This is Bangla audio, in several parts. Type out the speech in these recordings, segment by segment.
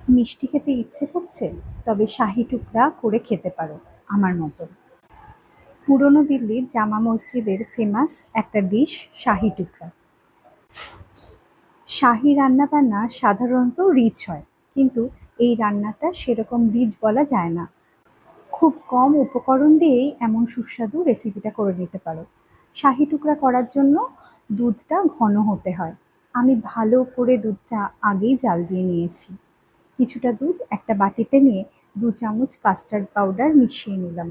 মিষ্টি খেতে ইচ্ছে করছে? তবে শাহী টুকরা করে খেতে পারো আমার মতন। পুরনো দিল্লির জামা মসজিদের ফেমাস একটা ডিশ শাহী টুকরা। শাহী রান্নাবান্না সাধারণত রিচ হয়, কিন্তু এই রান্নাটা সেরকম রিচ বলা যায় না। খুব কম উপকরণ দিয়েই এমন সুস্বাদু রেসিপিটা করে নিতে পারো। শাহী টুকরা করার জন্য দুধটা ঘন হতে হয়। আমি ভালো করে দুধটা আগেই জাল দিয়ে নিয়েছি। কিছুটা দুধ একটা বাটিতে নিয়ে 2 চামচ কাস্টার্ড পাউডার মিশিয়ে নিলাম।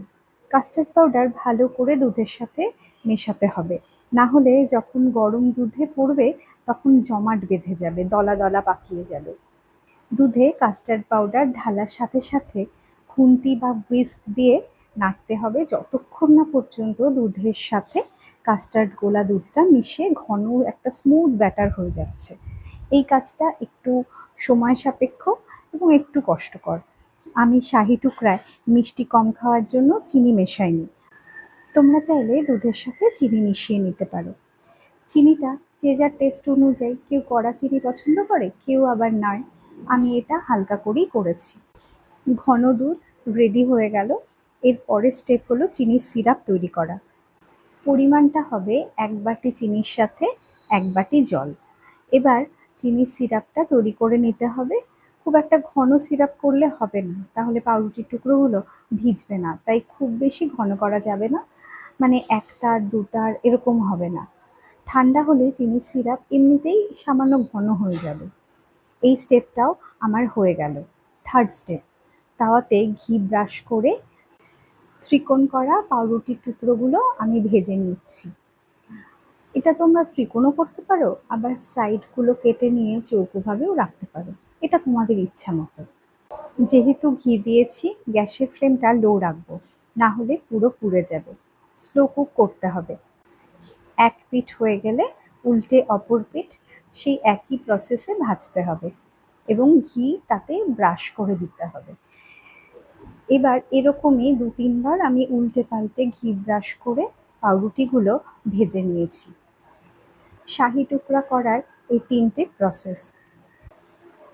কাস্টার্ড পাউডার ভালো করে দুধের সাথে মেশাতে হবে, না হলে যখন গরম দুধে পড়বে তখন জমাট বেঁধে যাবে, দলা দলা পাকিয়ে যাবে। দুধে কাস্টার্ড পাউডার ঢালার সাথে সাথে খুন্তি বা হুইস্ক দিয়ে নাড়তে হবে যতক্ষণ না পর্যন্ত দুধের সাথে কাস্টার্ড গোলা দুধটা মিশে ঘন একটা স্মুথ ব্যাটার হয়ে যাচ্ছে। এই কাজটা একটু সময় সাপেক্ষ এবং একটু কষ্টকর। আমি শাহী টুকরায় মিষ্টি কম খাওয়ার জন্য চিনি মেশাইনি। তোমরা চাইলে দুধের সাথে চিনি মিশিয়ে নিতে পারো। চিনিটা যে যার টেস্ট অনুযায়ী, কেউ কড়া চিনি পছন্দ করে, কেউ আবার নয়। আমি এটা হালকা করেই করেছি। ঘন দুধ রেডি হয়ে গেল। এর পরের স্টেপ হলো চিনির সিরাপ তৈরি করা। পরিমাণটা হবে 1 বাটি চিনির সাথে 1 বাটি জল। এবার চিনির সিরাপটা তৈরি করে নিতে হবে। খুব একটা ঘন সিরাপ করলে হবে না, তাহলে পাউরুটির টুকরোগুলো ভিজবে না। তাই খুব বেশি ঘন করা যাবে না, মানে 1 তার 2 তার এরকম হবে না। ঠান্ডা হলে চিনির সিরাপ এমনিতেই সামান্য ঘন হয়ে যাবে। এই স্টেপটাও আমার হয়ে গেল। থার্ড স্টেপ, তাওয়াতে ঘি ব্রাশ করে ত্রিকোণ করা পাউরুটির টুকরোগুলো আমি ভেজে নিচ্ছি। এটা তোমরা ত্রিকোণও করতে পারো, আবার সাইডগুলো কেটে নিয়ে চৌকোভাবেও রাখতে পারো। এটা তোমাদের ইচ্ছা মতো। যেহেতু ঘি দিয়েছি, গ্যাসের ফ্লেমটা লো রাখবো, না হলে পুরো পুড়ে যাবে। স্লো কুক করতে হবে। এক পিঠ হয়ে গেলে উল্টে অপর পিঠ সেই একই প্রসেসে ভাজতে হবে এবং ঘি তাতে ব্রাশ করে দিতে হবে। এবার এরকমই 2-3 বার আমি উল্টে পাল্টে ঘি ব্রাশ করে পাউরুটিগুলো ভেজে নিয়েছি। শাহী টুকরা করার এই 3টে প্রসেস।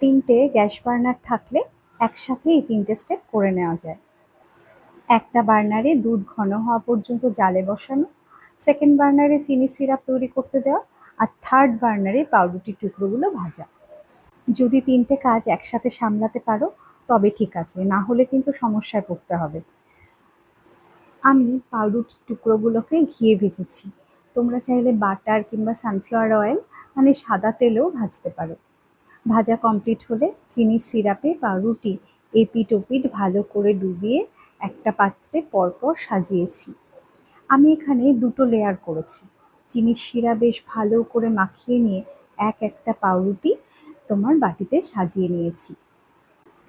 3টে গ্যাস বার্নার থাকলে একসাথে এই 3টে স্টেপ করে নেওয়া যায়। একটা বার্নারে দুধ ঘন হওয়া পর্যন্ত জালে বসানো, সেকেন্ড বার্নারে চিনি সিরাপ তৈরি করতে দেওয়া, আর থার্ড বার্নারে পাউরুটির টুকরোগুলো ভাজা। যদি 3টে কাজ একসাথে সামলাতে পারো তবে ঠিক আছে, না হলে কিন্তু সমস্যায় পড়তে হবে। আমি পাউরুটির টুকরোগুলোকে ঘিয়ে ভেজেছি। তোমরা চাইলে বাটার কিংবা সানফ্লাওয়ার অয়েল মানে সাদা তেলেও ভাজতে পারো। ভাজা কমপ্লিট হলে চিনির সিরাপে পাউরুটি এপিঠ ওপিঠ ভালো করে ডুবিয়ে একটা পাত্রে পরপর সাজিয়েছি। আমি এখানে 2টো লেয়ার করেছি। চিনির শিরা বেশ ভালো করে মাখিয়ে নিয়ে একটা পাউরুটি তোমার বাটিতে সাজিয়ে নিয়েছি।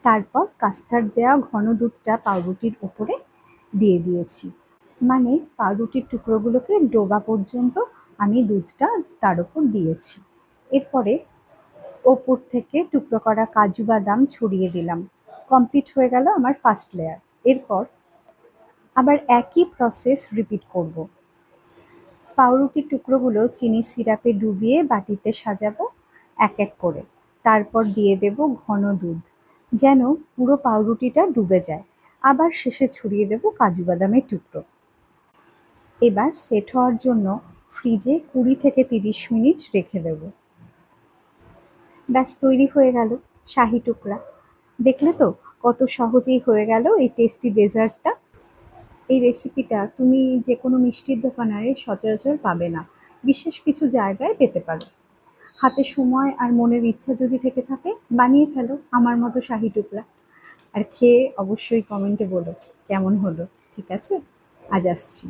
তারপর কাস্টার্ড দেওয়া ঘন দুধটা পাউরুটির উপরে দিয়ে দিয়েছি। মানে পাউরুটির টুকরোগুলোকে ডোবা পর্যন্ত আমি দুধটা তার উপর দিয়েছি। এরপরে ওপর থেকে টুকরো করা কাজু বাদাম ছড়িয়ে দিলাম। কমপ্লিট হয়ে গেল আমার ফার্স্ট লেয়ার। এরপর আবার একই প্রসেস রিপিট করব। পাউরুটির টুকরোগুলো চিনির সিরাপে ডুবিয়ে বাটিতে সাজাবো এক করে। তারপর দিয়ে দেব ঘন দুধ, যেন পুরো পাউরুটিটা ডুবে যায়। আবার শেষে ছড়িয়ে দেব কাজু বাদামের টুকরো। এবার সেট হওয়ার জন্য ফ্রিজে 20 থেকে 30 মিনিট রেখে দেব। ব্যাস তৈরি হয়ে গেল শাহী টুকরা। দেখলে তো কত সহজেই হয়ে গেল এই টেস্টি ডেজার্টটা। এই রেসিপিটা তুমি যে কোনো মিষ্টির দোকানে সচরাচর পাবে না, বিশেষ কিছু জায়গায় পেতে পারো। হাতে সময় আর মনের ইচ্ছা যদি থেকে থাকে, বানিয়ে ফেলো আমার মতো শাহী টুকরা। আর খেয়ে অবশ্যই কমেন্টে বলো কেমন হলো। ঠিক আছে, আজ আসছি।